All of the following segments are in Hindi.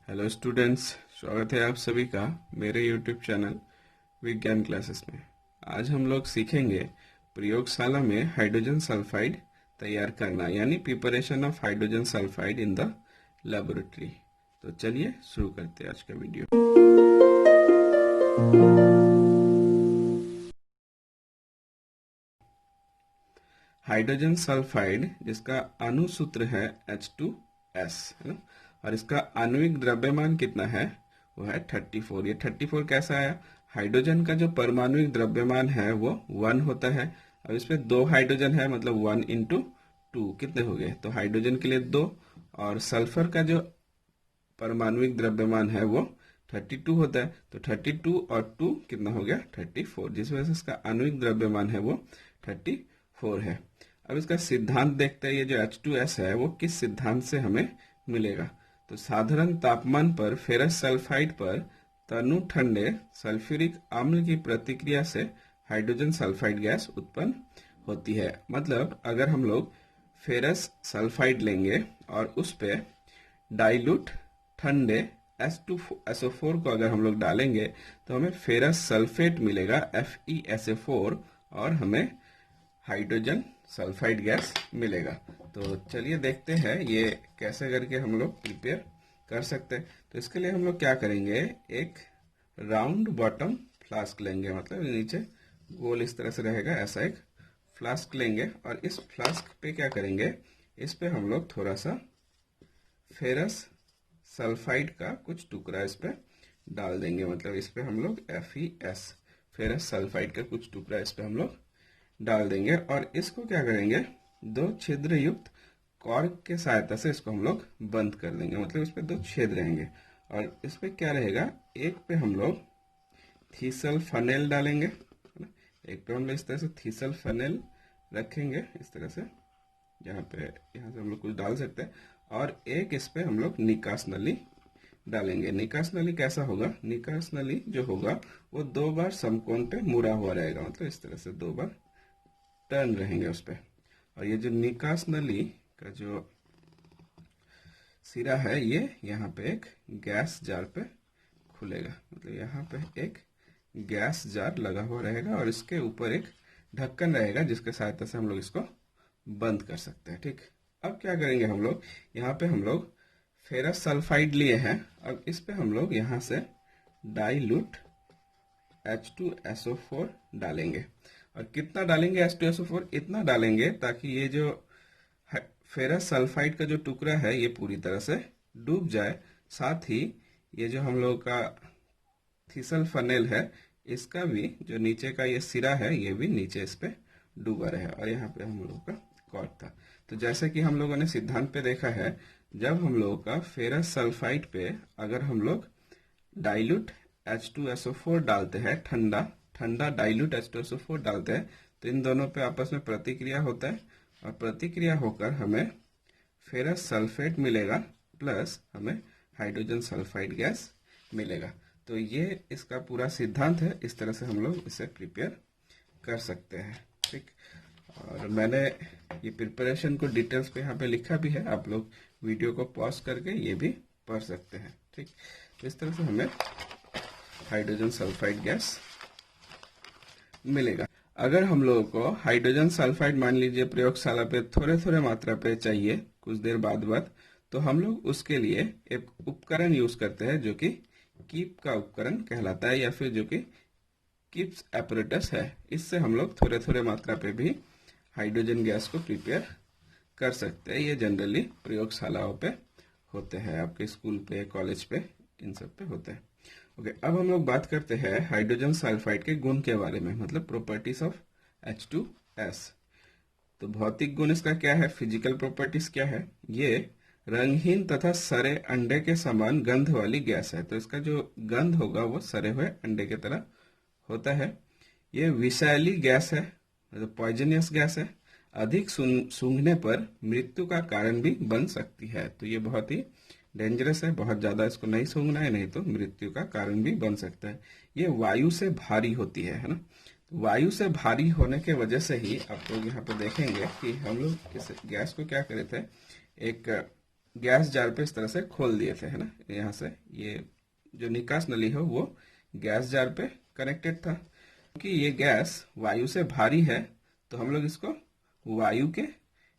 हेलो स्टूडेंट्स, स्वागत है आप सभी का मेरे यूट्यूब चैनल विज्ञान क्लासेस में। आज हम लोग सीखेंगे प्रयोगशाला में हाइड्रोजन सल्फाइड तैयार करना, यानी preparation of hydrogen sulphide in the laboratory. तो चलिए शुरू करते हैं आज का वीडियो। हाइड्रोजन सल्फाइड जिसका अणु सूत्र है H2S है ना, और इसका आणविक द्रव्यमान कितना है वो है 34। ये 34 कैसा आया? हाइड्रोजन का जो परमाणुविक द्रव्यमान है वो 1 होता है। अब इसमें 2 हाइड्रोजन है, मतलब 1 इंटू 2 कितने हो गए? तो हाइड्रोजन के लिए 2, और सल्फर का जो परमाणुविक द्रव्यमान है वो 32 होता है। तो 32 और 2 कितना हो गया? 34, जिस वजह से इसका आणविक द्रव्यमान है वो 34 है। अब इसका सिद्धांत देखते हैं। ये जो H2S है वो किस सिद्धांत से हमें मिलेगा? तो साधारण तापमान पर फेरस सल्फाइड पर तनु ठंडे सल्फ्यूरिक अम्ल की प्रतिक्रिया से हाइड्रोजन सल्फाइड गैस उत्पन्न होती है। मतलब अगर हम लोग फेरस सल्फाइड लेंगे और उस पे डाइल्यूट ठंडे H2SO4 को अगर हम लोग डालेंगे तो हमें फेरस सल्फेट मिलेगा FeSO4, और हमें हाइड्रोजन सल्फाइड गैस मिलेगा। तो चलिए देखते हैं ये कैसे करके हम लोग प्रिपेयर कर सकते हैं। तो इसके लिए हम लोग क्या करेंगे, एक राउंड बॉटम फ्लास्क लेंगे, मतलब नीचे गोल इस तरह से रहेगा, ऐसा एक फ्लास्क लेंगे, और इस फ्लास्क पे क्या करेंगे, इस पे हम लोग थोड़ा सा फेरस सल्फाइड का कुछ टुकड़ा इस पे डाल देंगे। मतलब इस पे हम लोग FeS फेरस सल्फाइड का कुछ टुकड़ा इस पे हम लोग डाल देंगे, और इसको क्या करेंगे, 2 छिद्र युक्त कॉर्क के सहायता से इसको हम लोग बंद कर देंगे। मतलब इस पे 2 छेद रहेंगे, और इस पे क्या रहेगा, एक पे हम लोग थीसल फनेल डालेंगे, है ना? एक पे हम लोग इस तरह से थीसल फनेल रखेंगे, इस तरह से, यहाँ से हम लोग कुछ डाल सकते हैं, और एक इस पे हम लोग निकास नली डालेंगे। निकास नली कैसा होगा? निकास नली जो होगा वो 2 बार समकोण पे मुड़ा हुआ रहेगा, मतलब इस तरह से 2 बार टर्न रहेंगे उस पे। और ये जो निकास नली का जो सिरा है ये यहाँ पे एक गैस जार पे खुलेगा। मतलब यहाँ पे एक गैस जार लगा हुआ रहेगा, और इसके ऊपर एक ढक्कन रहेगा जिसके सहायता से हम लोग इसको बंद कर सकते हैं। ठीक, अब क्या करेंगे हम लोग, यहाँ पे हम लोग फेरस सल्फाइड लिए हैं। अब इस पे हम लोग यहाँ से डाइल्यूट H2SO4 डालेंगे। और कितना डालेंगे H2SO4? इतना डालेंगे ताकि ये जो फेरस सल्फाइड का जो टुकड़ा है ये पूरी तरह से डूब जाए। साथ ही ये जो हम लोग का थीसल फनेल है इसका भी जो नीचे का ये सिरा है ये भी नीचे इस पे डूबा रहे, और यहाँ पे हम लोग का कॉर्ड था। तो जैसे कि हम लोगों ने सिद्धांत पे देखा है, जब हम लोग का फेरस सल्फाइड पे अगर हम लोग डाइल्यूट H2SO4 डालते हैं, ठंडा डाइल्यूट H2SO4 डालते हैं, तो इन दोनों पे आपस में प्रतिक्रिया होता है, और प्रतिक्रिया होकर हमें फेरस सल्फेट मिलेगा, प्लस हमें हाइड्रोजन सल्फाइड गैस मिलेगा। तो ये इसका पूरा सिद्धांत है, इस तरह से हम लोग इसे प्रिपेयर कर सकते हैं। ठीक, और मैंने ये प्रिपरेशन को डिटेल्स पे यहाँ पे लिखा भी है, आप लोग वीडियो को पॉज करके ये भी पढ़ सकते हैं। ठीक, तो इस तरह से हमें हाइड्रोजन सल्फाइड गैस मिलेगा। अगर हम लोगों को हाइड्रोजन सल्फाइड मान लीजिए प्रयोगशाला पे थोड़े थोड़े मात्रा पे चाहिए कुछ देर बाद, तो हम लोग उसके लिए एक उपकरण यूज करते हैं जो कि कीप का उपकरण कहलाता है, या फिर जो कि कीप्स एपरेटस है। इससे हम लोग थोड़े थोड़े मात्रा पे भी हाइड्रोजन गैस को प्रिपेयर कर सकते हैं। ये जनरली प्रयोगशालाओं पे होते हैं, आपके स्कूल पे, कॉलेज पे, इन सब पे होते हैं। ओके, अब हम लोग बात करते हैं हाइड्रोजन सल्फाइड के गुण के बारे में, मतलब प्रॉपर्टीज ऑफ H2S। तो भौतिक गुण इसका क्या है, फिजिकल प्रॉपर्टीज क्या है? ये रंगहीन तथा सरे अंडे के समान गंध वाली गैस है। तो इसका जो गंध होगा वो सरे हुए अंडे की तरह होता है। ये विषैली गैस है, मतलब पॉइजनियस गैस है। अधिक सूंघने पर मृत्यु का कारण भी बन सकती है। तो ये बहुत ही डेंजरस है, बहुत ज्यादा इसको नहीं सूंघना है, नहीं तो मृत्यु का कारण भी बन सकता है। ये वायु से भारी होती है ना। वायु से भारी होने के वजह से ही आप लोग यहाँ पे देखेंगे कि हम लोग इस गैस को क्या करे थे, एक गैस जार पे इस तरह से खोल दिए थे, है ना। यहाँ से ये जो निकास नली है वो गैस जार पे कनेक्टेड था। क्योंकि ये गैस वायु से भारी है तो हम लोग इसको वायु के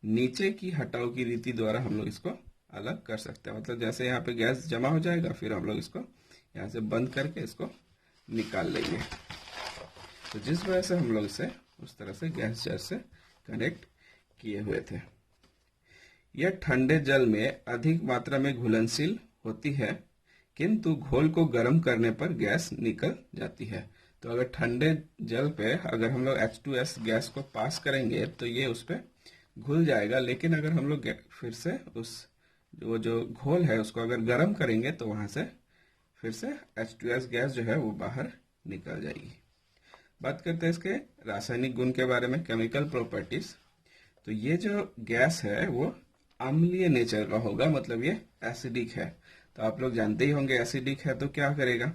नीचे की हटाव की रीति द्वारा हम लोग इसको अलग कर सकते हैं। मतलब जैसे यहाँ पे गैस जमा हो जाएगा, फिर हम लोग इसको यहाँ से बंद करके इसको निकाल लेंगे। तो जिस वजह से हम लोग इसे उस तरह से गैस जार से कनेक्ट किए हुए थे। यह ठंडे जल में अधिक मात्रा में घुलनशील होती है, किंतु घोल को गर्म करने पर गैस निकल जाती है। तो अगर ठंडे जल पे अगर हम लोग H2S गैस को पास करेंगे तो ये उस पर घुल जाएगा, लेकिन अगर हम लोग फिर से उस जो घोल है उसको अगर गर्म करेंगे तो वहां से फिर से H2S गैस जो है वो बाहर निकल जाएगी। बात करते हैं इसके रासायनिक गुण के बारे में, केमिकल प्रॉपर्टीज। तो ये जो गैस है वो अम्लीय नेचर का होगा, मतलब ये एसिडिक है। तो आप लोग जानते ही होंगे एसिडिक है तो क्या करेगा,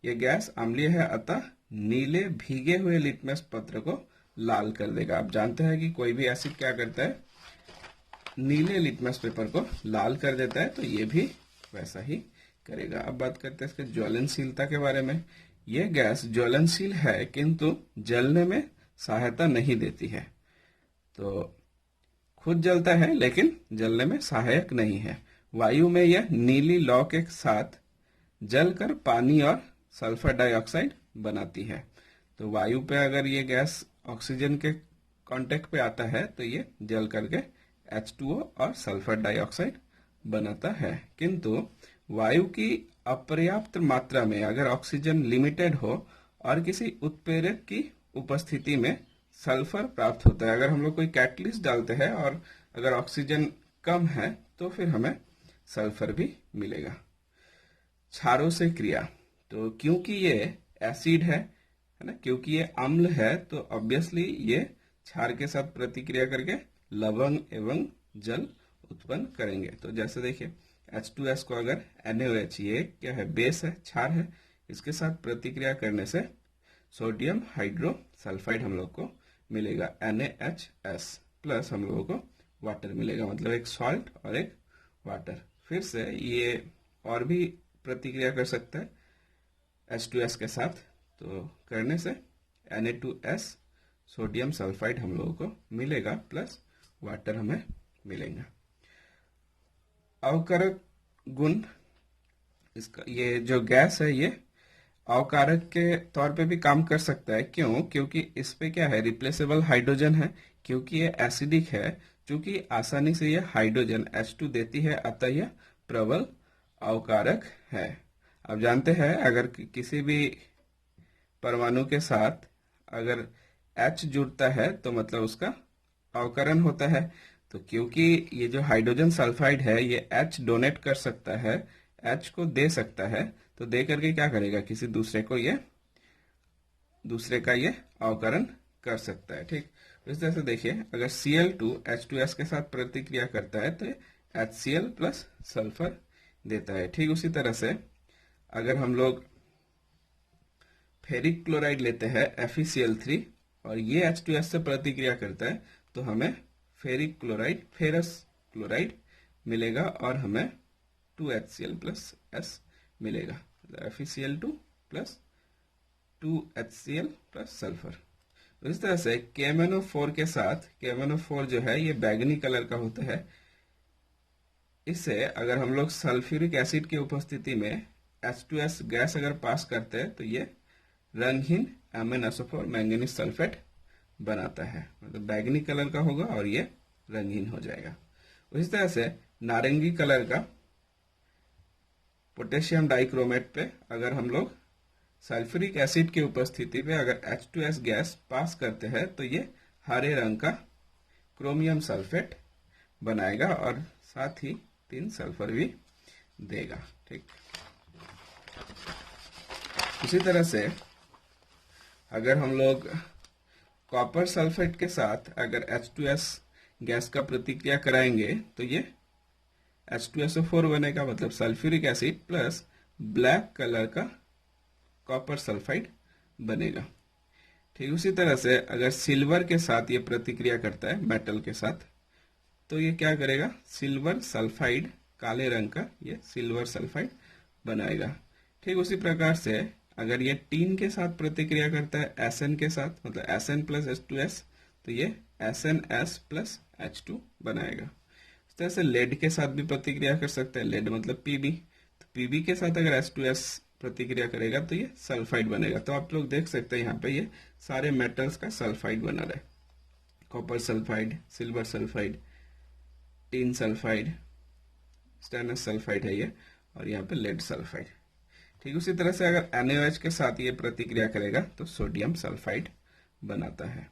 ये गैस अम्लीय है, अतः नीले भीगे हुए लिटमस पत्र को लाल कर देगा। आप जानते हैं कि कोई भी एसिड क्या करता है, नीले लिटमस पेपर को लाल कर देता है, तो ये भी वैसा ही करेगा। अब बात करते हैं इसके ज्वलनशीलता के बारे में। यह गैस ज्वलनशील है किंतु जलने में सहायता नहीं देती है। तो खुद जलता है लेकिन जलने में सहायक नहीं है। वायु में यह नीली लौ के साथ जलकर पानी और सल्फर डाइऑक्साइड बनाती है। तो वायु पे अगर ये गैस ऑक्सीजन के कांटेक्ट पे आता है तो ये जल करके H2O और सल्फर डाइऑक्साइड बनाता है। किंतु वायु की अपर्याप्त मात्रा में अगर ऑक्सीजन लिमिटेड हो और किसी उत्प्रेरक की उपस्थिति में सल्फर प्राप्त होता है। अगर हम लोग कोई कैटलिस्ट डालते हैं और अगर ऑक्सीजन कम है तो फिर हमें सल्फर भी मिलेगा। क्षारों से क्रिया, तो क्योंकि ये एसिड है ना, क्योंकि ये अम्ल है तो ऑब्वियसली ये क्षार के साथ प्रतिक्रिया करके लवण एवं जल उत्पन्न करेंगे। तो जैसे देखिए H2S को अगर NaOH, ये क्या है, बेस है, क्षार है, इसके साथ प्रतिक्रिया करने से सोडियम हाइड्रोसल्फाइड हम लोग को मिलेगा NaHS प्लस हम लोगों को वाटर मिलेगा, मतलब एक सॉल्ट और एक वाटर। फिर से ये और भी प्रतिक्रिया कर सकता है H2S के साथ, तो करने से Na2S सोडियम सल्फाइड हम लोगों को मिलेगा प्लस वाटर हमें मिलेगा। अवकारक गुण, इसका ये जो गैस है ये अवकारक के तौर पे भी काम कर सकता है। क्यों? क्योंकि इस पे क्या है, रिप्लेसेबल हाइड्रोजन है। क्योंकि ये एसिडिक है, क्योंकि आसानी से ये हाइड्रोजन H2 देती है, अतः यह प्रबल अवकारक है। अब जानते हैं अगर किसी भी परमाणु के साथ अगर H जुड़ता है तो मतलब उसका अवकरण होता है। तो क्योंकि ये जो हाइड्रोजन सल्फाइड है ये H डोनेट कर सकता है, H को दे सकता है, तो दे करके क्या करेगा, किसी दूसरे को ये दूसरे का ये अवकरण कर सकता है। ठीक, इस तरह से देखिए अगर Cl2 H2S के साथ प्रतिक्रिया करता है तो ये HCl प्लस सल्फर देता है। ठीक उसी तरह से अगर हम लोग फेरिक क्लोराइड लेते हैं FeCl3 और ये H2S से प्रतिक्रिया करता है तो हमें फेरिक क्लोराइड, फेरस क्लोराइड मिलेगा और हमें 2HCl प्लस S मिलेगा, FeCl2 plus 2HCl plus sulphur. तो इस तरह से KMnO4 के साथ, KMnO4 जो है ये बैगनी कलर का होता है। इससे अगर हम लोग सल्फ्यूरिक एसिड की उपस्थिति में H2S गैस अगर पास करते हैं तो ये रंगहीन MnSO4 मैंगनीज सल्फेट बनाता है, मतलब बैगनी कलर का होगा और ये रंगहीन हो जाएगा। उसी तरह से नारंगी कलर का पोटेशियम डाइक्रोमेट पे अगर हम लोग सल्फ्यूरिक एसिड की उपस्थिति में अगर H2S गैस पास करते हैं तो ये हरे रंग का क्रोमियम सल्फेट बनाएगा और साथ ही 3 सल्फर भी देगा। ठीक, उसी तरह से अगर हम लोग कॉपर सल्फेट के साथ अगर H2S गैस का प्रतिक्रिया कराएंगे तो ये H2SO4 बनेगा, मतलब sulphuric acid plus black colour का कॉपर सल्फाइड बनेगा। ठीक उसी तरह से अगर सिल्वर के साथ ये प्रतिक्रिया करता है मेटल के साथ तो ये क्या करेगा, सिल्वर सल्फाइड काले रंग का ये सिल्वर सल्फाइड बनाएगा। ठीक उसी प्रकार से अगर ये टीन के साथ प्रतिक्रिया करता है एसएन के साथ, मतलब एसएन प्लस H2S, तो ये SnS प्लस H2 बनाएगा। इस तरह से लेड के साथ भी प्रतिक्रिया कर सकते हैं, लेड मतलब Pb, तो Pb के साथ अगर H2S प्रतिक्रिया करेगा तो ये सल्फाइड बनेगा। तो आप लोग देख सकते हैं यहाँ पे ये सारे मेटल्स का सल्फाइड बना रहा है, copper sulphide, silver sulphide, tin sulphide, stainless sulphide है ये, और यहाँ पे लेड सल्फाइड। ठीक उसी तरह से अगर NaOH के साथ ये प्रतिक्रिया करेगा तो सोडियम सल्फाइड बनाता है।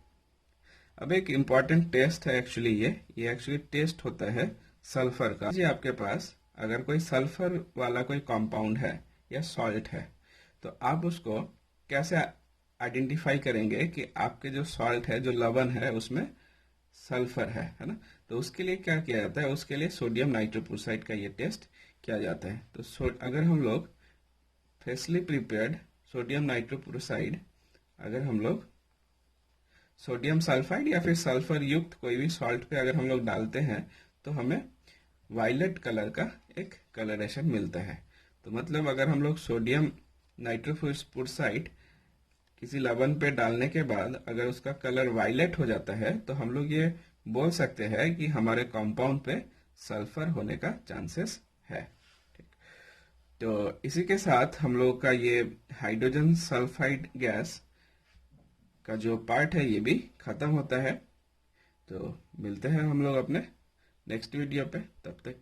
अब एक इम्पॉर्टेंट टेस्ट है एक्चुअली, ये एक्चुअली टेस्ट होता है सल्फर का। जी आपके पास अगर कोई सल्फर वाला कोई कंपाउंड है या सॉल्ट है, तो आप उसको कैसे आइडेंटिफाई करेंगे कि आपके जो सॉल्ट है, जो लवण है, उसमें सल्फर है ना। तो उसके लिए क्या किया जाता है, उसके लिए सोडियम नाइट्रोक्लोराइड का ये टेस्ट किया जाता है। तो अगर हम लोग फ्रेशली प्रिपेयर्ड सोडियम नाइट्रोक्लोराइड, अगर हम लोग सोडियम सल्फाइड या फिर सल्फर युक्त कोई भी सॉल्ट पे अगर हम लोग डालते हैं तो हमें वायलेट कलर का एक कलरेशन मिलता है। तो मतलब अगर हम लोग सोडियम नाइट्रोक्लोराइड किसी लवण पे डालने के बाद अगर उसका कलर वायलेट हो जाता है तो हम लोग ये बोल सकते हैं कि हमारे कंपाउंड पे सल्फर होने का चांसेस है। ठीक, तो इसी के साथ हम लोग का ये हाइड्रोजन सल्फाइड गैस का जो पार्ट है ये भी खत्म होता है। तो मिलते हैं हम लोग अपने नेक्स्ट वीडियो पे, तब तक